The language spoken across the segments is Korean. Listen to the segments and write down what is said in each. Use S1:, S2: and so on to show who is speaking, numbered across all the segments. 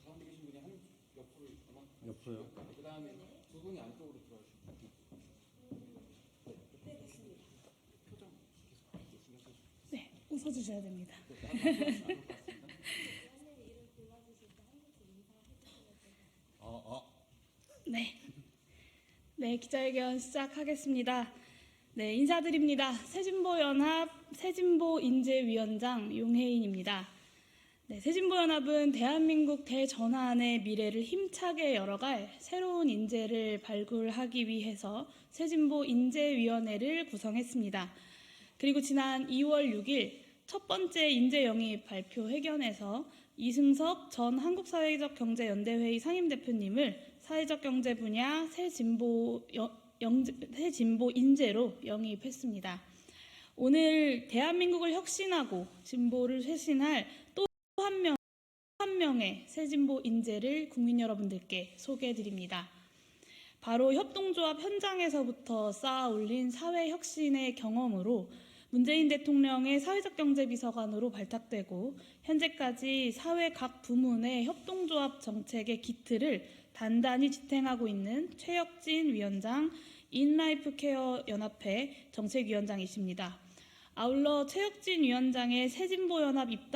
S1: 가운데 계신 분이 한 옆으로 아마
S2: 옆으로요?
S1: 그 다음에 두 분이 안쪽으로 들어가주시면
S3: 네, 됐습니다.
S1: 표정 계속 신경 써주시면
S3: 네, 웃어주셔야 됩니다.
S1: 대한님
S3: 이름 불러주실 때 한 번씩 인사해주시면
S2: 네.
S3: 네, 기자회견 시작하겠습니다. 네, 인사드립니다. 새진보연합 새진보인재위원장 용혜인입니다. 네, 새진보연합은 대한민국 대전환의 미래를 힘차게 열어갈 새로운 인재를 발굴하기 위해서 새진보인재위원회를 구성했습니다. 그리고 지난 2월 6일 첫 번째 인재 영입 발표 회견에서 이승석 전 한국사회적경제연대회의 상임대표님을 사회적 경제 분야 새진보 인재로 영입했습니다. 오늘 대한민국을 혁신하고 진보를 쇄신할 또 한 명의 새진보 인재를 국민 여러분들께 소개해드립니다. 바로 협동조합 현장에서부터 쌓아 올린 사회혁신의 경험으로 문재인 대통령의 사회적 경제비서관으로 발탁되고 현재까지 사회 각 부문의 협동조합 정책의 기틀을 단단히 지탱하고 있는 최혁진 위원장, 인라이프 케어 연합회 정책위원장이십니다. 아울러 최혁진 위원장의 새진보연합 입당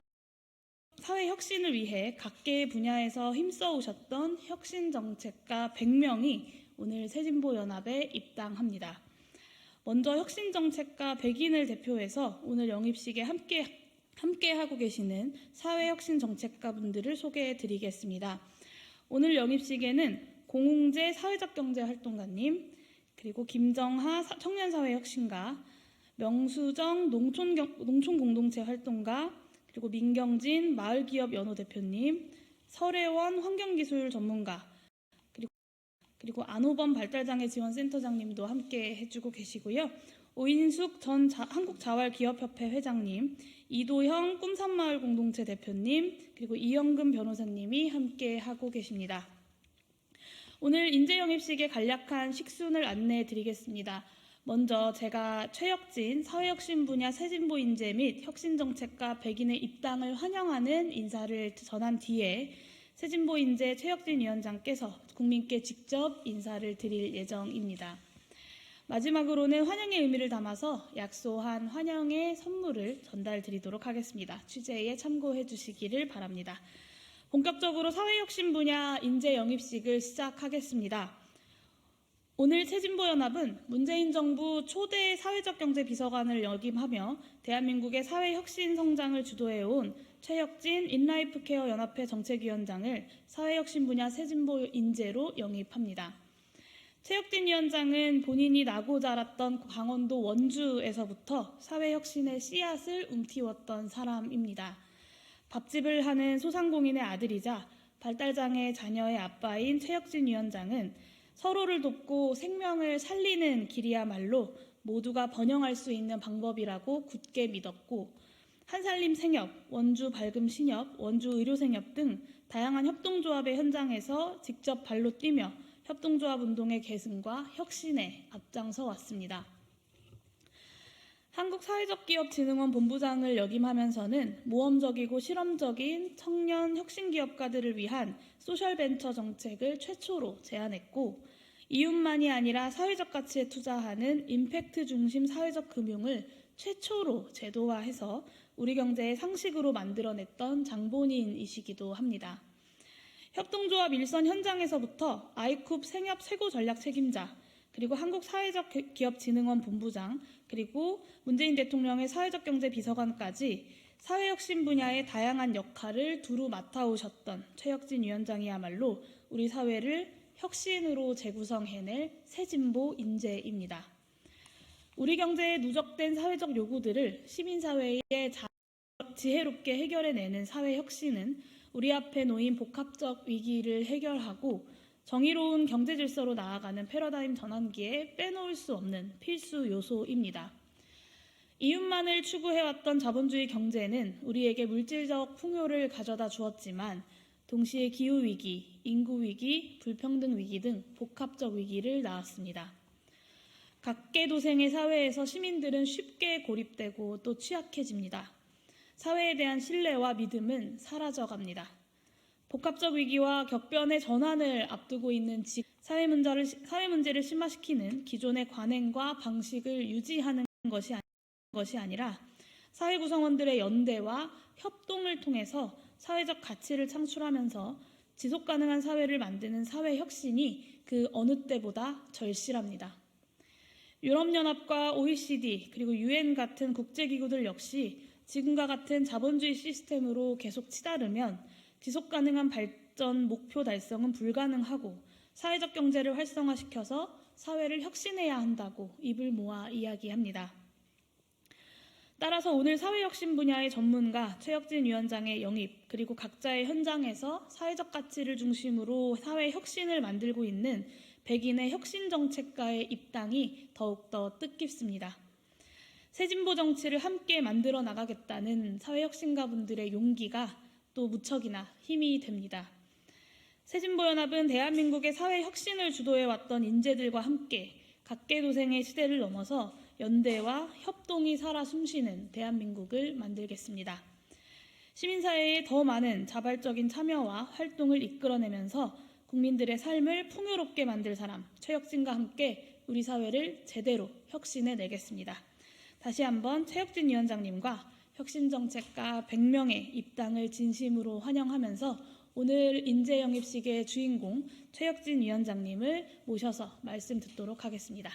S3: 사회혁신을 위해 각계의 분야에서 힘써 오셨던 혁신정책가 100명이 오늘 새진보연합에 입당합니다. 먼저 혁신정책가 100인을 대표해서 오늘 영입식에 함께하고 계시는 사회혁신정책가분들을 소개해드리겠습니다. 오늘 영입식에는 공웅재 사회적경제활동가님, 그리고 김정하 청년사회혁신가, 명수정 농촌공동체 활동가, 그리고 민경진 마을기업연호대표님, 설혜원 환경기술 전문가, 그리고 안호범 발달장애지원센터장님도 함께 해주고 계시고요. 오인숙 전 한국자활기업협회 회장님, 이도형 꿈산마을 공동체 대표님, 그리고 이영금 변호사님이 함께 하고 계십니다. 오늘 인재영입식의 간략한 식순을 안내해 드리겠습니다. 먼저 제가 최혁진 사회혁신 분야 새진보 인재 및 혁신정책가 100인의 입당을 환영하는 인사를 전한 뒤에 새진보 인재 최혁진 위원장께서 국민께 직접 인사를 드릴 예정입니다. 마지막으로는 환영의 의미를 담아서 약소한 환영의 선물을 전달드리도록 하겠습니다. 취재에 참고해 주시기를 바랍니다. 본격적으로 사회혁신 분야 인재 영입식을 시작하겠습니다. 오늘 새진보연합은 문재인 정부 초대 사회적 경제 비서관을 역임하며 대한민국의 사회혁신 성장을 주도해온 최혁진 인라이프 케어 연합회 정책위원장을 사회혁신 분야 새진보 인재로 영입합니다. 최혁진 위원장은 본인이 나고 자랐던 강원도 원주에서부터 사회혁신의 씨앗을 움키웠던 사람입니다. 밥집을 하는 소상공인의 아들이자 발달장애 자녀의 아빠인 최혁진 위원장은 서로를 돕고 생명을 살리는 길이야말로 모두가 번영할 수 있는 방법이라고 굳게 믿었고 한살림 생협, 원주 밝음 신협, 원주 의료생협 등 다양한 협동조합의 현장에서 직접 발로 뛰며 협동조합 운동의 계승과 혁신에 앞장서 왔습니다. 한국사회적기업진흥원 본부장을 역임하면서는 모험적이고 실험적인 청년 혁신기업가들을 위한 소셜벤처 정책을 최초로 제안했고 이윤만이 아니라 사회적 가치에 투자하는 임팩트 중심 사회적 금융을 최초로 제도화해서 우리 경제의 상식으로 만들어냈던 장본인이시기도 합니다. 협동조합 일선 현장에서부터 아이쿱 생협 최고 전략 책임자, 그리고 한국사회적기업진흥원 본부장, 그리고 문재인 대통령의 사회적 경제 비서관까지 사회혁신 분야의 다양한 역할을 두루 맡아오셨던 최혁진 위원장이야말로 우리 사회를 혁신으로 재구성해낼 새진보 인재입니다. 우리 경제에 누적된 사회적 요구들을 시민사회에 지혜롭게 해결해내는 사회혁신은 우리 앞에 놓인 복합적 위기를 해결하고 정의로운 경제 질서로 나아가는 패러다임 전환기에 빼놓을 수 없는 필수 요소입니다. 이윤만을 추구해왔던 자본주의 경제는 우리에게 물질적 풍요를 가져다 주었지만 동시에 기후위기, 인구위기, 불평등 위기 등 복합적 위기를 낳았습니다. 각계도생의 사회에서 시민들은 쉽게 고립되고 또 취약해집니다. 사회에 대한 신뢰와 믿음은 사라져갑니다.
S2: 복합적 위기와 격변의 전환을 앞두고 있는 사회 문제를 심화시키는 기존의 관행과 방식을 유지하는 것이 아니라 사회 구성원들의 연대와 협동을 통해서 사회적 가치를 창출하면서 지속 가능한 사회를 만드는 사회 혁신이 그 어느 때보다 절실합니다. 유럽연합과 OECD 그리고 UN 같은 국제기구들 역시 지금과 같은 자본주의 시스템으로 계속 치달으면 지속 가능한 발전 목표 달성은 불가능하고 사회적 경제를 활성화시켜서 사회를 혁신해야 한다고 입을 모아 이야기합니다. 따라서 오늘 사회혁신 분야의 전문가 최혁진 위원장의 영입 그리고 각자의 현장에서 사회적 가치를 중심으로 사회혁신을 만들고 있는 백인의 혁신정책가의 입당이 더욱더 뜻깊습니다. 새진보 정치를 함께 만들어 나가겠다는 사회혁신가분들의 용기가 또 무척이나 힘이 됩니다. 새진보연합은 대한민국의 사회혁신을 주도해왔던 인재들과 함께 각계도생의 시대를 넘어서 연대와 협동이 살아 숨쉬는 대한민국을 만들겠습니다. 시민사회의 더 많은 자발적인 참여와 활동을 이끌어내면서 국민들의 삶을 풍요롭게 만들 사람 최혁진과 함께 우리 사회를 제대로 혁신해 내겠습니다. 다시 한번 최혁진 위원장님과 혁신정책가 100명의 입당을 진심으로 환영하면서 오늘 인재 영입식의 주인공 최혁진 위원장님을 모셔서 말씀 듣도록 하겠습니다.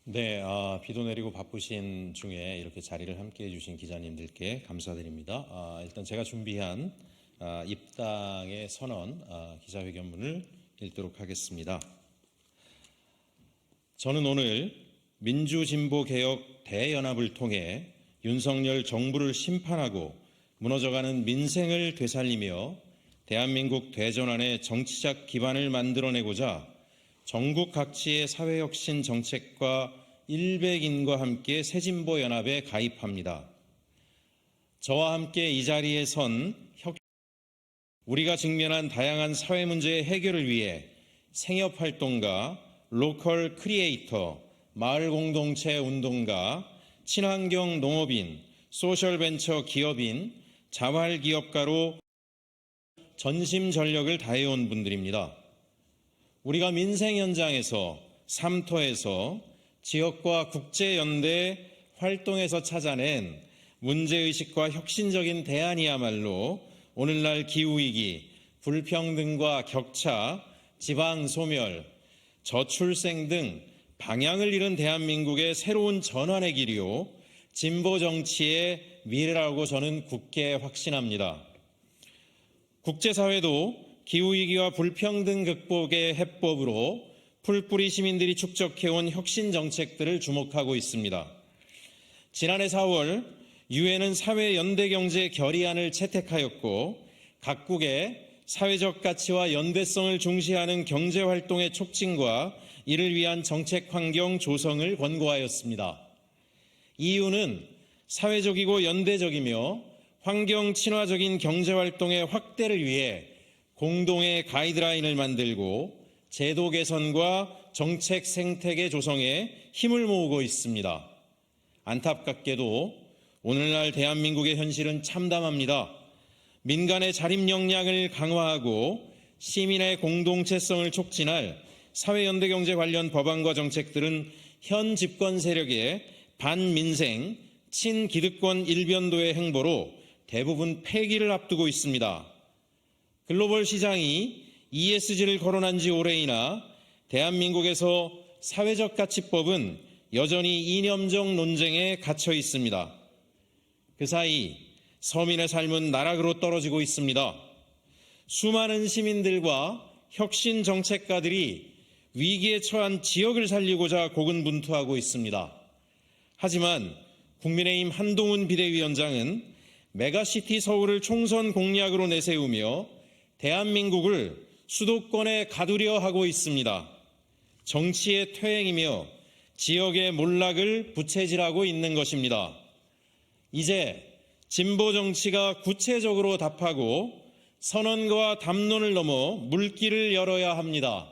S4: 네, 비도 내리고 바쁘신 중에 이렇게 자리를 함께해 주신 기자님들께 감사드립니다. 일단 제가 준비한 입당의 선언 기자회견문을 읽도록 하겠습니다. 저는 오늘 민주진보개혁 대연합을 통해 윤석열 정부를 심판하고 무너져가는 민생을 되살리며 대한민국 대전환의 정치적 기반을 만들어내고자 전국 각지의 사회혁신 정책과 100인과 함께 새진보연합에 가입합니다. 저와 함께 이 자리에 선 우리가 직면한 다양한 사회 문제의 해결을 위해 생협활동가, 로컬 크리에이터, 마을 공동체 운동가, 친환경 농업인, 소셜벤처 기업인, 자활기업가로 전심전력을 다해온 분들입니다. 우리가 민생 현장에서, 삼터에서, 지역과 국제연대 활동에서 찾아낸 문제의식과 혁신적인 대안이야말로 오늘날 기후위기, 불평등과 격차, 지방소멸, 저출생 등 방향을 잃은 대한민국의 새로운 전환의 길이요, 진보정치의 미래라고 저는 굳게 확신합니다. 국제사회도 기후위기와 불평등 극복의 해법으로 풀뿌리 시민들이 축적해온 혁신정책들을 주목하고 있습니다. 지난해 4월 유엔은 사회연대경제 결의안을 채택하였고 각국의 사회적 가치와 연대성을 중시하는 경제활동의 촉진과 이를 위한 정책 환경 조성을 권고하였습니다. EU는 사회적이고 연대적이며 환경 친화적인 경제활동의 확대를 위해 공동의 가이드라인을 만들고 제도 개선과 정책 생태계 조성에 힘을 모으고 있습니다. 안타깝게도 오늘날 대한민국의 현실은 참담합니다. 민간의 자립 역량을 강화하고 시민의 공동체성을 촉진할 사회연대경제 관련 법안과 정책들은 현 집권 세력의 반민생, 친기득권 일변도의 행보로 대부분 폐기를 앞두고 있습니다. 글로벌 시장이 ESG를 거론한 지 오래이나 대한민국에서 사회적 가치법은 여전히 이념적 논쟁에 갇혀 있습니다. 그 사이 서민의 삶은 나락으로 떨어지고 있습니다. 수많은 시민들과 혁신 정책가들이 위기에 처한 지역을 살리고자 고군분투하고 있습니다. 하지만 국민의힘 한동훈 비대위원장은 메가시티 서울을 총선 공약으로 내세우며 대한민국을 수도권에 가두려 하고 있습니다. 정치의 퇴행이며 지역의 몰락을 부채질하고 있는 것입니다. 이제 진보 정치가 구체적으로 답하고 선언과 담론을 넘어 물길을 열어야 합니다.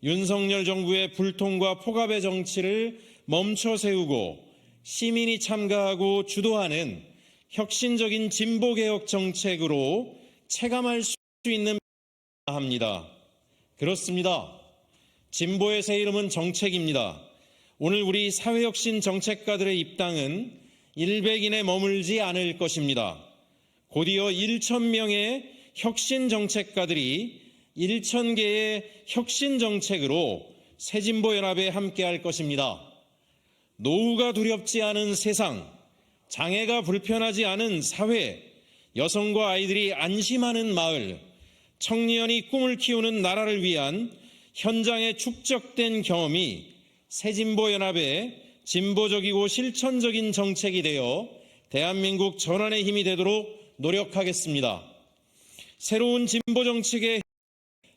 S4: 윤석열 정부의 불통과 포갑의 정치를 멈춰 세우고 시민이 참가하고 주도하는 혁신적인 진보개혁 정책으로 체감할 수 있는 합니다. 그렇습니다. 진보의 새 이름은 정책입니다. 오늘 우리 사회혁신 정책가들의 입당은 100인에 머물지 않을 것입니다. 곧이어 1,000명의 혁신 정책가들이 1,000개의 혁신 정책으로 새진보연합에 함께할 것입니다. 노후가 두렵지 않은 세상, 장애가 불편하지 않은 사회, 여성과 아이들이 안심하는 마을, 청년이 꿈을 키우는 나라를 위한 현장에 축적된 경험이 새진보연합의 진보적이고 실천적인 정책이 되어 대한민국 전환의 힘이 되도록 노력하겠습니다. 새로운 진보 정책의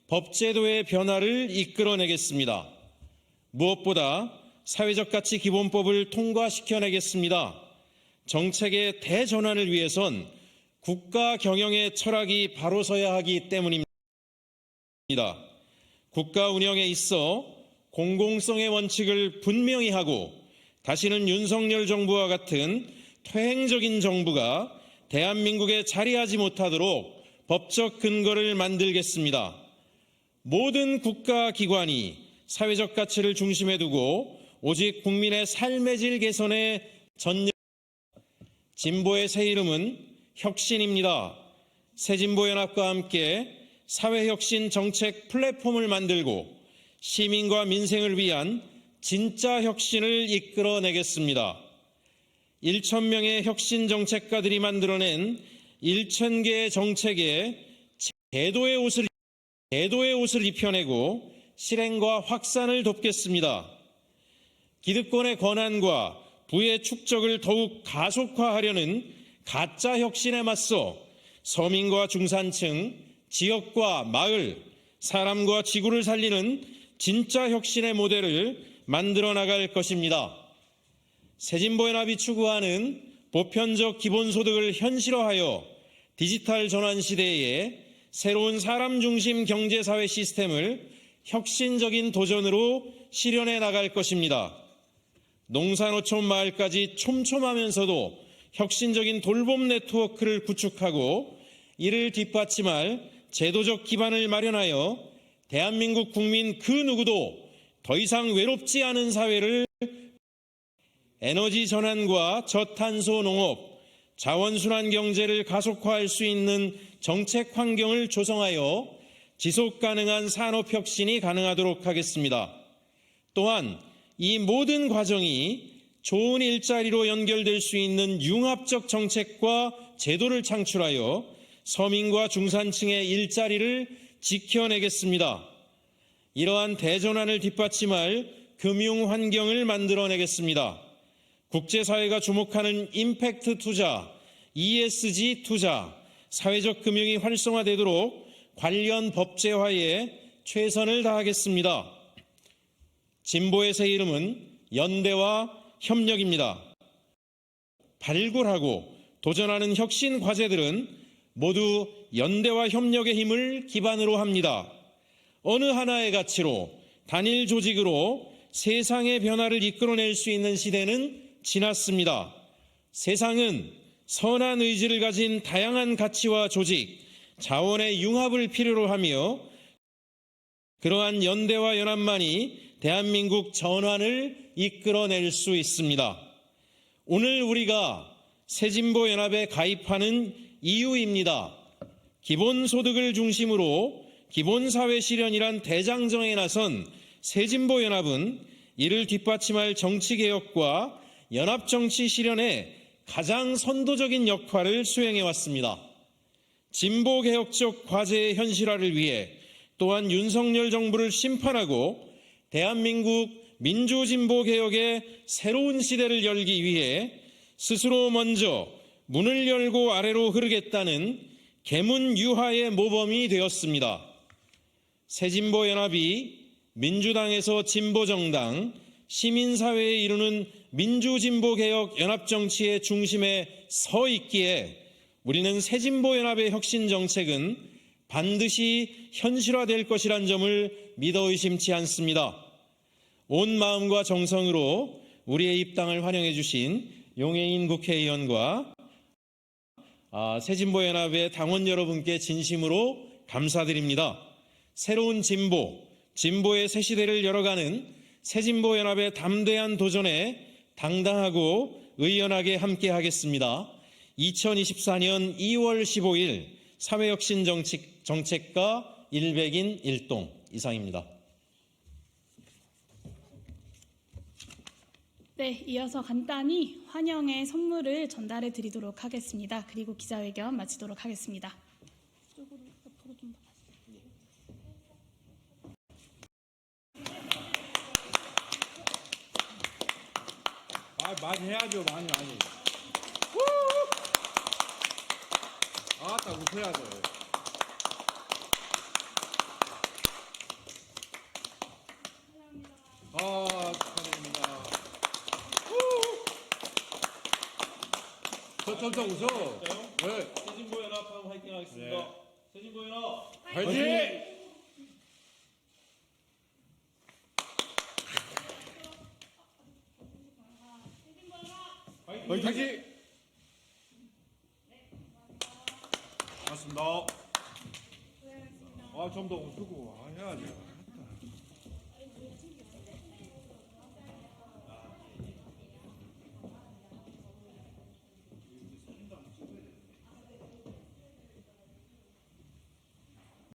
S4: 법제도의 변화를 이끌어내겠습니다. 무엇보다 사회적 가치 기본법을 통과시켜내겠습니다. 정책의 대전환을 위해선 국가 경영의 철학이 바로 서야 하기 때문입니다. 국가 운영에 있어 공공성의 원칙을 분명히 하고 다시는 윤석열 정부와 같은 퇴행적인 정부가 대한민국에 자리하지 못하도록 법적 근거를 만들겠습니다. 모든 국가기관이 사회적 가치를 중심에 두고 오직 국민의 삶의 질 개선에 전념. 진보의 새 이름은 혁신입니다. 새진보연합과 함께 사회혁신 정책 플랫폼을 만들고 시민과 민생을 위한 진짜 혁신을 이끌어내겠습니다. 1,000명의 혁신 정책가들이 만들어낸 1,000개의 정책에 제도의 옷을 입혀내고 실행과 확산을 돕겠습니다. 기득권의 권한과 부의 축적을 더욱 가속화하려는 가짜 혁신에 맞서 서민과 중산층, 지역과 마을, 사람과 지구를 살리는 진짜 혁신의 모델을 만들어 나갈 것입니다. 새진보연합이 추구하는 보편적 기본소득을 현실화하여 디지털 전환 시대에 새로운 사람 중심 경제사회 시스템을 혁신적인 도전으로 실현해 나갈 것입니다. 농산어촌 마을까지 촘촘하면서도 혁신적인 돌봄 네트워크를 구축하고 이를 뒷받침할 제도적 기반을 마련하여 대한민국 국민 그 누구도 더 이상 외롭지 않은 사회를 에너지 전환과 저탄소 농업, 자원순환 경제를 가속화할 수 있는 정책 환경을 조성하여 지속 가능한 산업 혁신이 가능하도록 하겠습니다. 또한 이 모든 과정이 좋은 일자리로 연결될 수 있는 융합적 정책과 제도를 창출하여 서민과 중산층의 일자리를 지켜내겠습니다. 이러한 대전환을 뒷받침할 금융 환경을 만들어내겠습니다. 국제사회가 주목하는 임팩트 투자, ESG 투자, 사회적 금융이 활성화되도록 관련 법제화에 최선을 다하겠습니다. 진보의 새 이름은 연대와 협력입니다. 발굴하고 도전하는 혁신 과제들은 모두 연대와 협력의 힘을 기반으로 합니다. 어느 하나의 가치로 단일 조직으로 세상의 변화를 이끌어낼 수 있는 시대는 지났습니다. 세상은 선한 의지를 가진 다양한 가치와 조직, 자원의 융합을 필요로 하며 그러한 연대와 연합만이 대한민국 전환을 이끌어낼 수 있습니다. 오늘 우리가 새진보연합에 가입하는 이유입니다. 기본소득을 중심으로 기본사회 실현이란 대장정에 나선 새진보연합은 이를 뒷받침할 정치개혁과 연합정치 실현에 가장 선도적인 역할을 수행해왔습니다. 진보개혁적 과제의 현실화를 위해 또한 윤석열 정부를 심판하고 대한민국 민주진보개혁의 새로운 시대를 열기 위해 스스로 먼저 문을 열고 아래로 흐르겠다는 계문유하의 모범이 되었습니다. 새진보연합이 민주당에서 진보정당, 시민사회에 이루는 민주진보개혁 연합정치의 중심에 서 있기에 우리는 새진보연합의 혁신정책은 반드시 현실화될 것이란 점을 믿어 의심치 않습니다. 온 마음과 정성으로 우리의 입당을 환영해 주신 용해인 국회의원과 새진보연합의 당원 여러분께 진심으로 감사드립니다. 새로운 진보의 새 시대를 열어가는 새진보연합의 담대한 도전에 당당하고 의연하게 함께하겠습니다. 2024년 2월 15일 사회혁신정책과 일백인 일동 이상입니다.
S2: 네, 이어서 간단히 환영의 선물을 전달해 드리도록 하겠습니다. 그리고 기자회견 마치도록 하겠습니다. 이쪽으로 옆으로 좀 더
S1: 많이 해야죠, 많이. 딱 웃어야 돼. 축하드립니다. 저 웃어. 왜?
S4: 새진보연합 화이팅 하겠습니다.
S1: 네.
S4: 새진보연합
S1: 화이팅! 화이팅! 고맙습니다. 좀 더 웃고 해야죠.